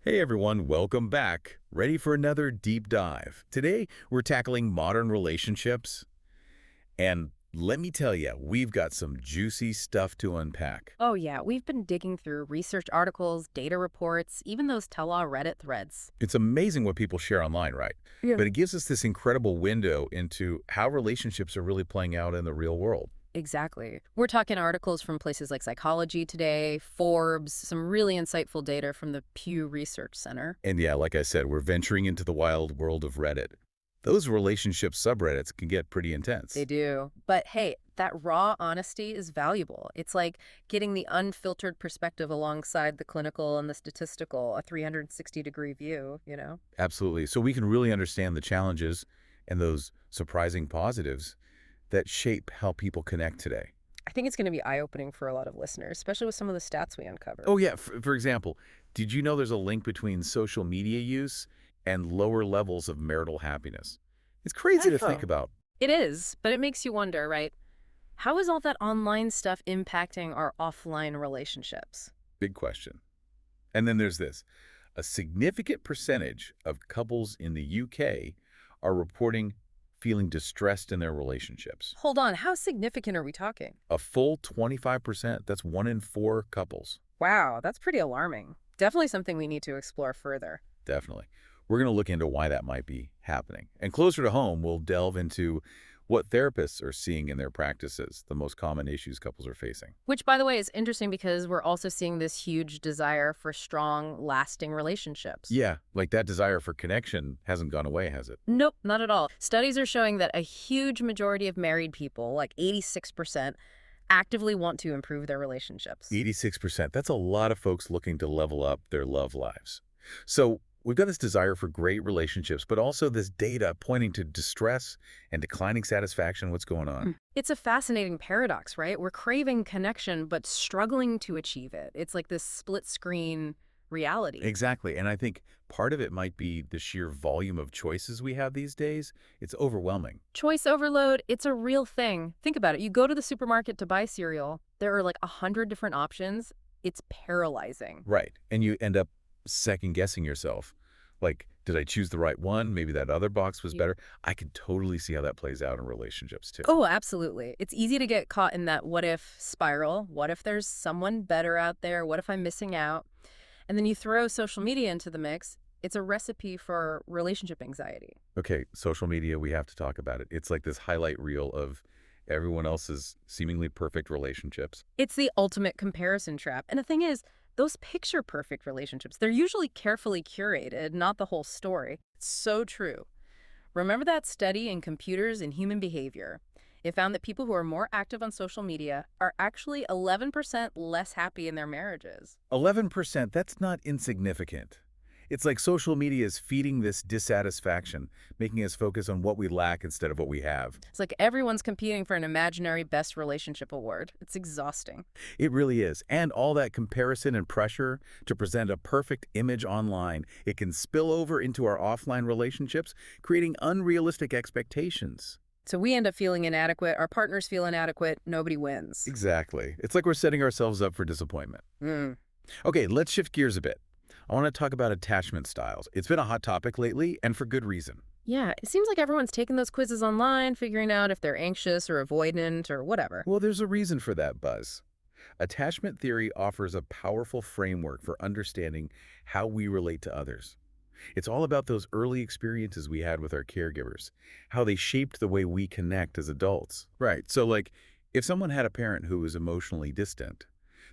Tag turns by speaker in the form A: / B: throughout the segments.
A: Hey everyone, welcome back. Ready for another deep dive. Today, we're tackling modern relationships, and let me tell you, we've got some juicy stuff to unpack.
B: Oh, yeah, we've been digging through research articles, data reports, even those tell-all Reddit threads.
A: It's amazing what people share online, right?
B: Yeah.
A: But it gives us this incredible window into how relationships are really playing out in the real world.
B: Exactly. We're talking articles from places like Psychology Today, Forbes, some really insightful data from the Pew Research Center.
A: And yeah, like I said, we're venturing into the wild world of Reddit. Those relationship subreddits can get pretty
B: They
A: intense.
B: do. But hey, that raw honesty is valuable. It's like getting the unfiltered perspective alongside the clinical and the statistical, a 360-degree view.
A: Absolutely. So we can really understand the challenges and those surprising positives that shape how people connect today.
B: I think it's going to be eye-opening for a lot of listeners, especially with some of the stats we uncover.
A: Oh, yeah. For example, did you know there's a link between social media use and lower levels of marital happiness? It's crazy to think
B: Oh.
A: about.
B: It is, but it makes you wonder, right? How is all that online stuff impacting our offline relationships?
A: Big question. And then there's this. A significant percentage of couples in the UK are reporting feeling distressed in their relationships.
B: Hold on, how significant are we talking?
A: A full 25%, that's 1 in 4 couples.
B: Wow, that's pretty alarming. Definitely something we need to explore further.
A: Definitely. We're going to look into why that might be happening. And closer to home, we'll delve into what therapists are seeing in their practices, the most common issues couples are facing.
B: Which, by the way, is interesting because we're also seeing this huge desire for strong, lasting relationships.
A: Yeah, like that desire for connection hasn't gone away, has it?
B: Nope, not at all. Studies are showing that a huge majority of married people, like 86%, actively want to improve their relationships.
A: 86%. That's a lot of folks looking to level up their love lives. So we've got this desire for great relationships, but also this data pointing to distress and declining satisfaction. What's going on?
B: It's a fascinating paradox, right? We're craving connection, but struggling to achieve it. It's like this split screen reality.
A: Exactly. And I think part of it might be the sheer volume of choices we have these days. It's overwhelming.
B: Choice overload, it's a real thing. Think about it. You go to the supermarket to buy cereal, there are like 100 different options. It's paralyzing.
A: Right. And you end up second guessing yourself. Like, did I choose the right one? Maybe that other box was
B: You-
A: better. I can totally see how that plays out in relationships too.
B: Oh, absolutely. It's easy to get caught in that what if spiral. What if there's someone better out there? What if I'm missing out? And then you throw social media into the mix. It's a recipe for relationship anxiety.
A: Okay, social media, we have to talk about it. It's like this highlight reel of everyone else's seemingly perfect relationships.
B: It's the ultimate comparison trap. And the thing is, those picture perfect relationships, they're usually carefully curated, not the whole story. It's so true. Remember that study in Computers and Human Behavior? It found that people who are more active on social media are actually 11% less happy in their marriages.
A: 11%, that's not insignificant. It's like social media is feeding this dissatisfaction, making us focus on what we lack instead of what we have.
B: It's like everyone's competing for an imaginary best relationship award. It's exhausting.
A: It really is. And all that comparison and pressure to present a perfect image online, it can spill over into our offline relationships, creating unrealistic expectations.
B: So we end up feeling inadequate, our partners feel inadequate, nobody wins.
A: Exactly. It's like we're setting ourselves up for disappointment.
B: Mm.
A: Okay, let's shift gears a bit. I want to talk about attachment styles. It's been a hot topic lately, and for good reason.
B: Yeah, it seems like everyone's taking those quizzes online, figuring out if they're anxious or avoidant or whatever.
A: Well, there's a reason for that, Buzz. Attachment theory offers a powerful framework for understanding how we relate to others. It's all about those early experiences we had with our caregivers, how they shaped the way we connect as adults. Right. So, like, if someone had a parent who was emotionally distant,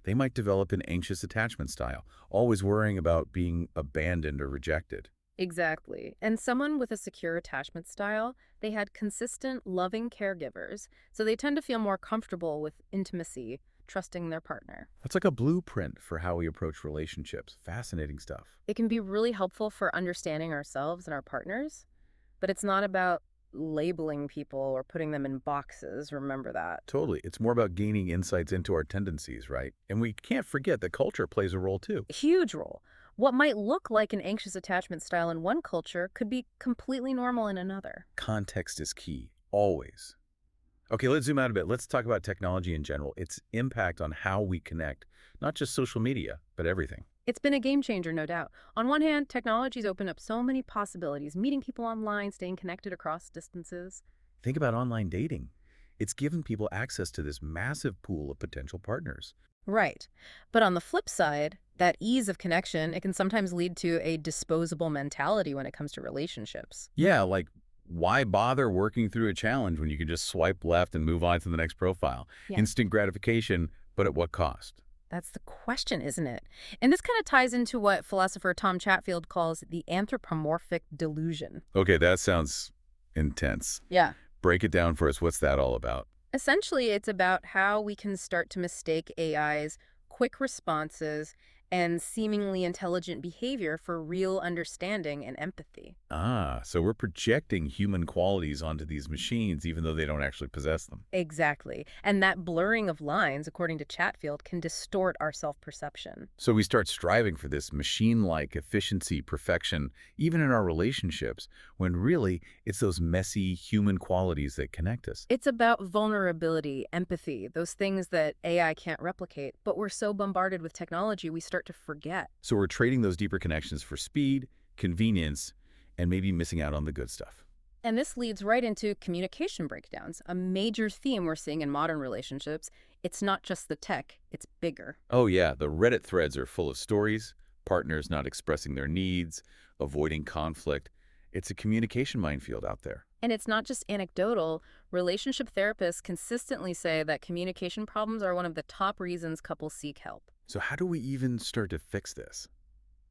A: they might develop an anxious attachment style, always worrying about being abandoned or rejected.
B: Exactly. And someone with a secure attachment style, they had consistent, loving caregivers, so they tend to feel more comfortable with intimacy, trusting their partner.
A: That's like a blueprint for how we approach relationships. Fascinating stuff.
B: It can be really helpful for understanding ourselves and our partners, but it's not about labeling people or putting them in boxes. Remember that.
A: Totally. It's more about gaining insights into our tendencies, right? And we can't forget that culture plays a role too.
B: Huge role. What might look like an anxious attachment style in one culture could be completely normal in another.
A: Context is key, always. Okay, let's zoom out a bit. Let's talk about technology in general, its impact on how we connect, not just social media, but everything.
B: It's been a game changer, no doubt. On one hand, technology's opened up so many possibilities, meeting people online, staying connected across distances.
A: Think about online dating. It's given people access to this massive pool of potential partners.
B: Right. But on the flip side, that ease of connection, it can sometimes lead to a disposable mentality when it comes to relationships.
A: Yeah, like why bother working through a challenge when you can just swipe left and move on to the next profile?
B: Yeah.
A: Instant gratification, but at what cost?
B: That's the question, isn't it? And this kind of ties into what philosopher Tom Chatfield calls the anthropomorphic delusion.
A: Okay, that sounds intense.
B: Yeah.
A: Break it down for us. What's that all about?
B: Essentially, it's about how we can start to mistake AI's quick responses and seemingly intelligent behavior for real understanding and empathy.
A: Ah, so we're projecting human qualities onto these machines even though they don't actually possess them.
B: Exactly. And that blurring of lines, according to Chatfield, can distort our self-perception.
A: So we start striving for this machine-like efficiency, perfection, even in our relationships, when really it's those messy human qualities that connect us.
B: It's about vulnerability, empathy, those things that AI can't replicate. But we're so bombarded with technology, we start to forget.
A: So we're trading those deeper connections for speed, convenience, and maybe missing out on the good stuff.
B: And this leads right into communication breakdowns, a major theme we're seeing in modern relationships. It's not just the tech, it's bigger.
A: Oh yeah, the Reddit threads are full of stories, partners not expressing their needs, avoiding conflict. It's a communication minefield out there.
B: And it's not just anecdotal. Relationship therapists consistently say that communication problems are one of the top reasons couples seek help.
A: So how do we even start to fix this?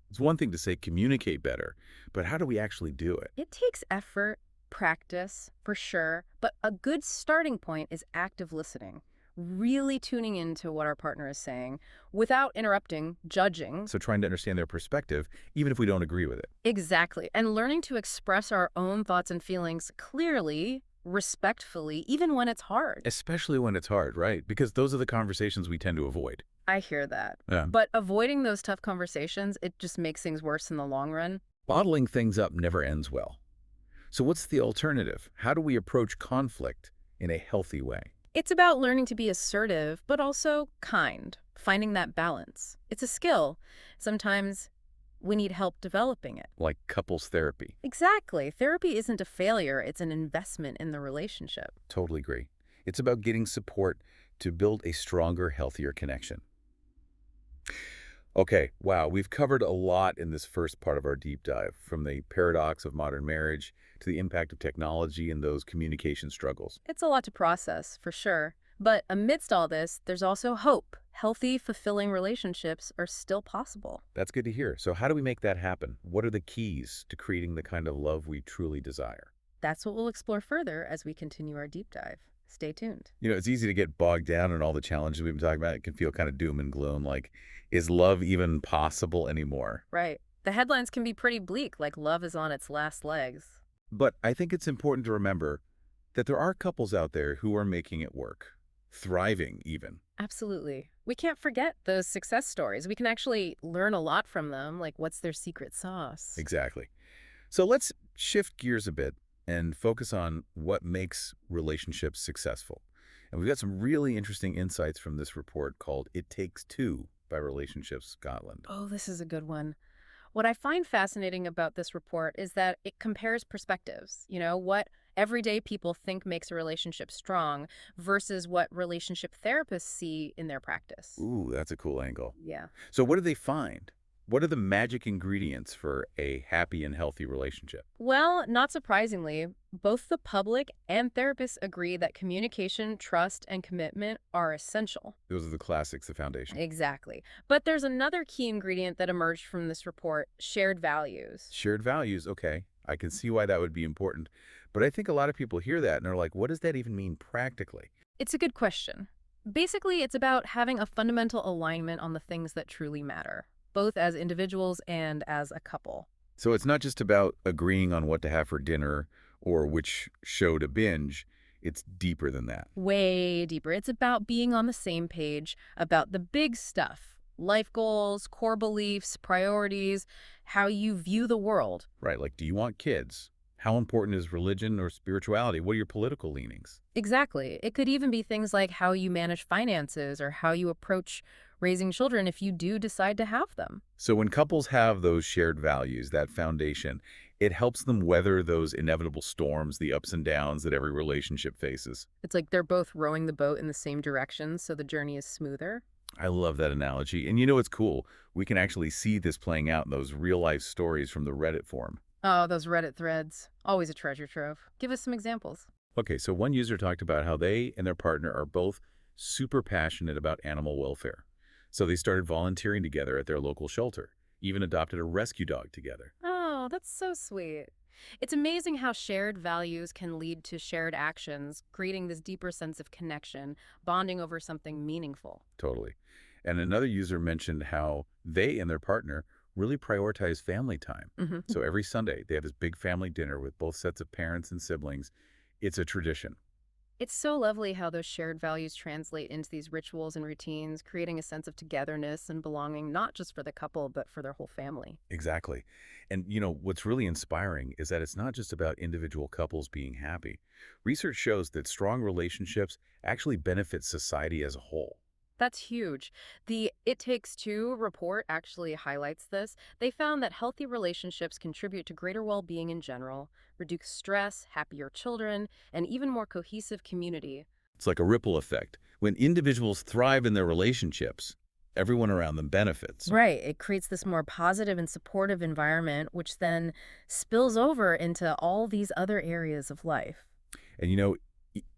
A: It's one thing to say communicate better, but how do we actually do it?
B: It takes effort, practice, for sure, but a good starting point is active listening, really tuning into what our partner is saying without interrupting, judging.
A: So trying to understand their perspective, even if we don't agree with it.
B: Exactly. And learning to express our own thoughts and feelings clearly, respectfully, even when it's hard.
A: Especially when it's hard, right? Because those are the conversations we tend to avoid.
B: I hear that.
A: Yeah.
B: But avoiding those tough conversations, it just makes things worse in the long run.
A: Bottling things up never ends well. So what's the alternative? How do we approach conflict in a healthy way?
B: It's about learning to be assertive, but also kind, finding that balance. It's a skill. Sometimes we need help developing it.
A: Like couples therapy.
B: Exactly. Therapy isn't a failure, it's an investment in the relationship.
A: Totally agree. It's about getting support to build a stronger, healthier connection. Okay, wow, we've covered a lot in this first part of our deep dive, from the paradox of modern marriage to the impact of technology and those communication struggles.
B: It's a lot to process, for sure. But amidst all this, there's also hope. Healthy, fulfilling relationships are still possible.
A: That's good to hear. So how do we make that happen? What are the keys to creating the kind of love we truly desire?
B: That's what we'll explore further as we continue our deep dive. Stay tuned.
A: You know, it's easy to get bogged down in all the challenges we've been talking about. It can feel kind of doom and gloom, like, is love even possible anymore?
B: Right. The headlines can be pretty bleak, like love is on its last legs.
A: But I think it's important to remember that there are couples out there who are making it work, thriving even.
B: Absolutely. We can't forget those success stories. We can actually learn a lot from them, like what's their secret sauce.
A: Exactly. So let's shift gears a bit and focus on what makes relationships successful. And we've got some really interesting insights from this report called It Takes Two by Relationships Scotland.
B: Oh, this is a good one. What I find fascinating about this report is that it compares perspectives, what everyday people think makes a relationship strong versus what relationship therapists see in their practice.
A: Ooh, that's a cool angle.
B: Yeah.
A: So what do they find? What are the magic ingredients for a happy and healthy relationship?
B: Well, not surprisingly, both the public and therapists agree that communication, trust, and commitment are essential.
A: Those are the classics, the foundation.
B: Exactly. But there's another key ingredient that emerged from this report, shared values.
A: Shared values, okay. I can see why that would be important. But I think a lot of people hear that and they're like, what does that even mean practically?
B: It's a good question. Basically, it's about having a fundamental alignment on the things that truly matter, both as individuals and as a couple.
A: So it's not just about agreeing on what to have for dinner or which show to binge. It's deeper than that.
B: Way deeper. It's about being on the same page about the big stuff. Life goals, core beliefs, priorities, how you view the world.
A: Right, like do you want kids? How important is religion or spirituality? What are your political leanings?
B: Exactly. It could even be things like how you manage finances or how you approach raising children if you do decide to have them.
A: So when couples have those shared values, that foundation, it helps them weather those inevitable storms, the ups and downs that every relationship faces.
B: It's like they're both rowing the boat in the same direction, so the journey is smoother.
A: I love that analogy. And you know what's cool? We can actually see this playing out in those real-life stories from the Reddit forum.
B: Oh, those Reddit threads. Always a treasure trove. Give us some examples.
A: Okay, so one user talked about how they and their partner are both super passionate about animal welfare. So they started volunteering together at their local shelter, even adopted a rescue dog together.
B: Oh, that's so sweet. It's amazing how shared values can lead to shared actions, creating this deeper sense of connection, bonding over something meaningful.
A: Totally. And another user mentioned how they and their partner really prioritize family time.
B: Hmm.
A: So every Sunday, they have this big family dinner with both sets of parents and siblings. It's a tradition.
B: It's so lovely how those shared values translate into these rituals and routines, creating a sense of togetherness and belonging, not just for the couple, but for their whole family.
A: Exactly. And what's really inspiring is that it's not just about individual couples being happy. Research shows that strong relationships actually benefit society as a whole.
B: That's huge. The It Takes Two report actually highlights this. They found that healthy relationships contribute to greater well being in general, reduce stress, happier children, and even more cohesive community.
A: It's like a ripple effect. When individuals thrive in their relationships, everyone around them benefits.
B: Right. It creates this more positive and supportive environment, which then spills over into all these other areas of life.
A: And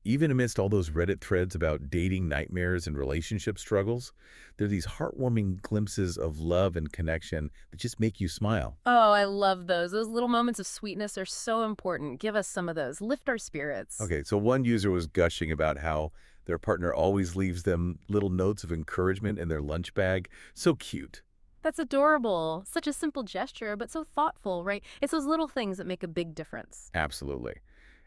A: even amidst all those Reddit threads about dating nightmares and relationship struggles, there are these heartwarming glimpses of love and connection that just make you smile.
B: Oh, I love those. Those little moments of sweetness are so important. Give us some of those. Lift our spirits.
A: Okay, so one user was gushing about how their partner always leaves them little notes of encouragement in their lunch bag. So cute.
B: That's adorable. Such a simple gesture, but so thoughtful, right? It's those little things that make a big difference.
A: Absolutely.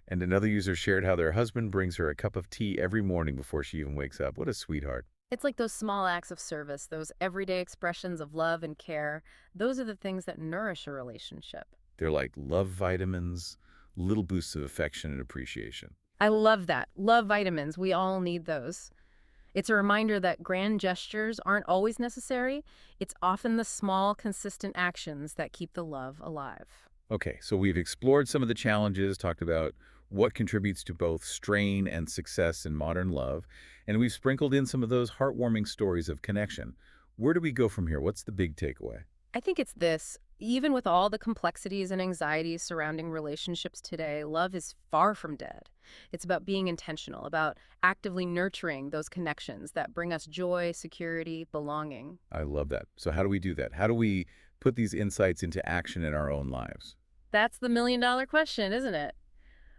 A: And another user shared how their husband brings her a cup of tea every morning before she even wakes up. What a sweetheart.
B: It's like those small acts of service, those everyday expressions of love and care. Those are the things that nourish a relationship.
A: They're like love vitamins, little boosts of affection and appreciation.
B: I love that. Love vitamins. We all need those. It's a reminder that grand gestures aren't always necessary. It's often the small, consistent actions that keep the love alive.
A: Okay, so we've explored some of the challenges, talked about what contributes to both strain and success in modern love, and we've sprinkled in some of those heartwarming stories of connection. Where do we go from here? What's the big takeaway?
B: I think it's this. Even with all the complexities and anxieties surrounding relationships today, love is far from dead. It's about being intentional, about actively nurturing those connections that bring us joy, security, belonging.
A: I love that. So how do we do that? How do we put these insights into action in our own lives?
B: That's the million-dollar question, isn't it?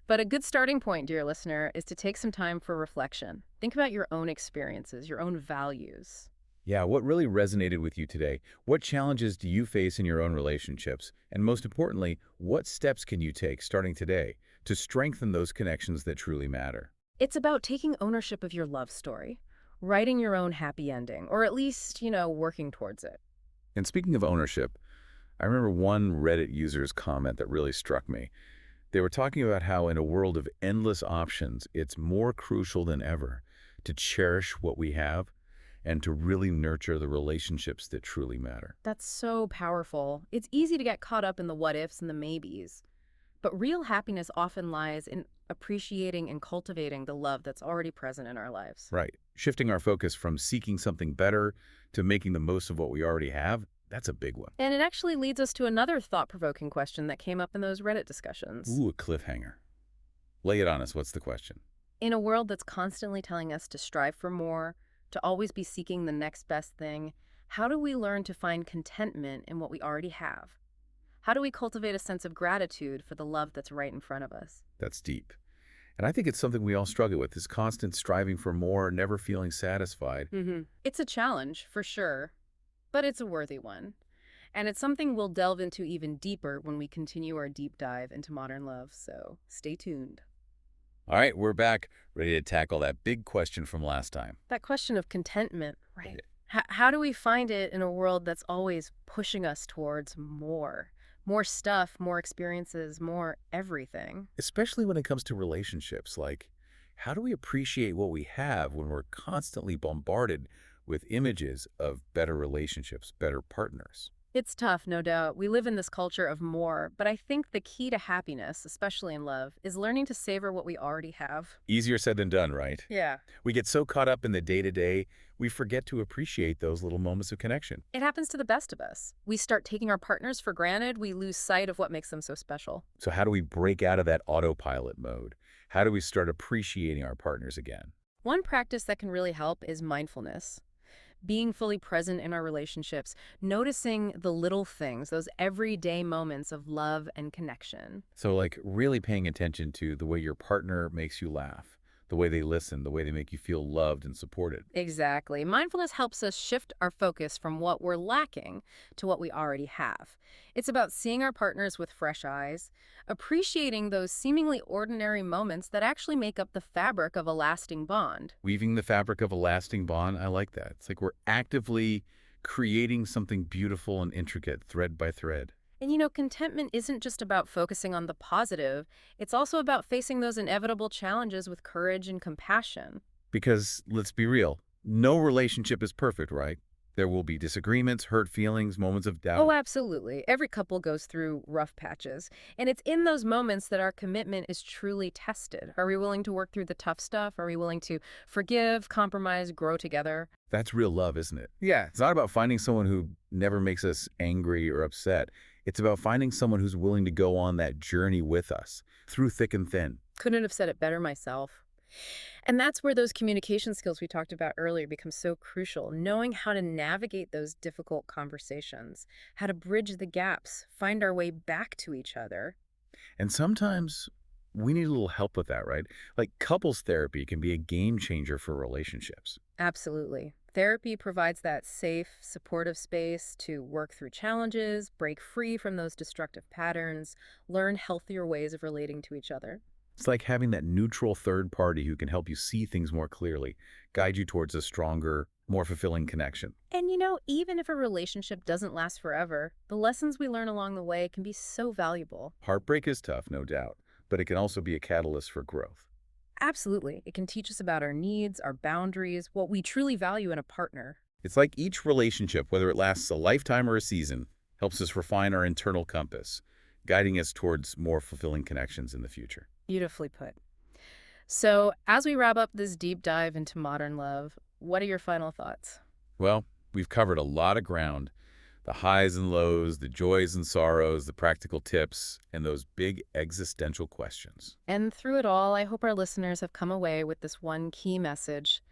B: But a good starting point, dear listener, is to take some time for reflection. Think about your own experiences, your own values.
A: Yeah, what really resonated with you today? What challenges do you face in your own relationships? And most importantly, what steps can you take starting today to strengthen those connections that truly matter?
B: It's about taking ownership of your love story, writing your own happy ending, or at least, working towards it.
A: And speaking of ownership, I remember one Reddit user's comment that really struck me. They were talking about how in a world of endless options, it's more crucial than ever to cherish what we have and to really nurture the relationships that truly matter.
B: That's so powerful. It's easy to get caught up in the what ifs and the maybes. But real happiness often lies in appreciating and cultivating the love that's already present in our lives.
A: Right. Shifting our focus from seeking something better to making the most of what we already have, that's a big one.
B: And it actually leads us to another thought-provoking question that came up in those Reddit discussions.
A: Ooh, a cliffhanger. Lay it on us. What's the question?
B: In a world that's constantly telling us to strive for more, to always be seeking the next best thing, how do we learn to find contentment in what we already have? How do we cultivate a sense of gratitude for the love that's right in front of us?
A: That's deep. And I think it's something we all struggle with, this constant striving for more, never feeling satisfied.
B: It's a challenge, for sure, but it's a worthy one. And it's something we'll delve into even deeper when we continue our deep dive into modern love, so stay tuned.
A: All right, we're back, ready to tackle that big question from last time.
B: That question of contentment, right?
A: Yeah.
B: How do we find it in a world that's always pushing us towards more? More stuff, more experiences, more everything.
A: Especially when it comes to relationships, like how do we appreciate what we have when we're constantly bombarded with images of better relationships, better partners?
B: It's tough, no doubt. We live in this culture of more, but I think the key to happiness, especially in love, is learning to savor what we already have.
A: Easier said than done, right?
B: Yeah.
A: We get so caught up in the day-to-day, we forget to appreciate those little moments of connection.
B: It happens to the best of us. We start taking our partners for granted, we lose sight of what makes them so special.
A: So how do we break out of that autopilot mode? How do we start appreciating our partners again?
B: One practice that can really help is mindfulness. Being fully present in our relationships, noticing the little things, those everyday moments of love and connection.
A: So like really paying attention to the way your partner makes you laugh, the way they listen, the way they make you feel loved and supported.
B: Exactly. Mindfulness helps us shift our focus from what we're lacking to what we already have. It's about seeing our partners with fresh eyes, appreciating those seemingly ordinary moments that actually make up the fabric of a lasting bond.
A: Weaving the fabric of a lasting bond, I like that. It's like we're actively creating something beautiful and intricate, thread by thread.
B: And contentment isn't just about focusing on the positive, it's also about facing those inevitable challenges with courage and compassion.
A: Because let's be real, no relationship is perfect, right? There will be disagreements, hurt feelings, moments of
B: Oh,
A: doubt.
B: absolutely. Every couple goes through rough patches. And it's in those moments that our commitment is truly tested. Are we willing to work through the tough stuff? Are we willing to forgive, compromise, grow together?
A: That's real love, isn't it? Yeah, it's not about finding someone who never makes us angry or upset. It's about finding someone who's willing to go on that journey with us through thick and thin.
B: Couldn't have said it better myself. And that's where those communication skills we talked about earlier become so crucial. Knowing how to navigate those difficult conversations, how to bridge the gaps, find our way back to each other.
A: And sometimes we need a little help with that, right? Like couples therapy can be a game changer for relationships.
B: Absolutely. Therapy provides that safe, supportive space to work through challenges, break free from those destructive patterns, learn healthier ways of relating to each other.
A: It's like having that neutral third party who can help you see things more clearly, guide you towards a stronger, more fulfilling connection.
B: And even if a relationship doesn't last forever, the lessons we learn along the way can be so valuable.
A: Heartbreak is tough, no doubt, but it can also be a catalyst for growth.
B: Absolutely. It can teach us about our needs, our boundaries, what we truly value in a partner.
A: It's like each relationship, whether it lasts a lifetime or a season, helps us refine our internal compass, guiding us towards more fulfilling connections in the future.
B: Beautifully put. So, as we wrap up this deep dive into modern love, what are your final thoughts?
A: Well, we've covered a lot of ground, the highs and lows, the joys and sorrows, the practical tips, and those big existential questions.
B: And through it all, I hope our listeners have come away with this one key message.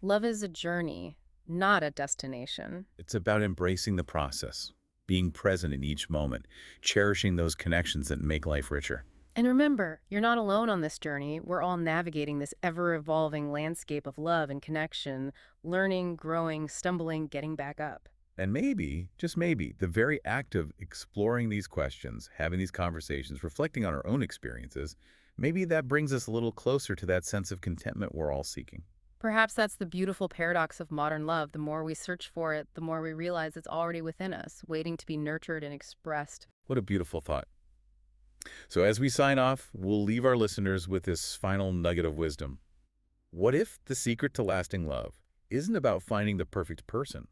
B: Love is a journey, not a destination.
A: It's about embracing the process, being present in each moment, cherishing those connections that make life richer.
B: And remember, you're not alone on this journey. We're all navigating this ever-evolving landscape of love and connection, learning, growing, stumbling, getting back up.
A: And maybe, just maybe, the very act of exploring these questions, having these conversations, reflecting on our own experiences, maybe that brings us a little closer to that sense of contentment we're all seeking.
B: Perhaps that's the beautiful paradox of modern love. The more we search for it, the more we realize it's already within us, waiting to be nurtured and expressed.
A: What a beautiful thought. So as we sign off, we'll leave our listeners with this final nugget of wisdom. What if the secret to lasting love isn't about finding the perfect person,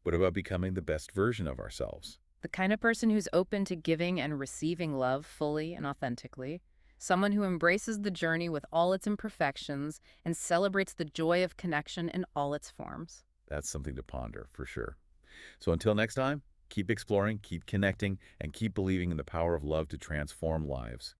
A: but about becoming the best version of ourselves?
B: The kind of person who's open to giving and receiving love fully and authentically. Someone who embraces the journey with all its imperfections and celebrates the joy of connection in all its forms.
A: That's something to ponder, for sure. So until next time, keep exploring, keep connecting, and keep believing in the power of love to transform lives.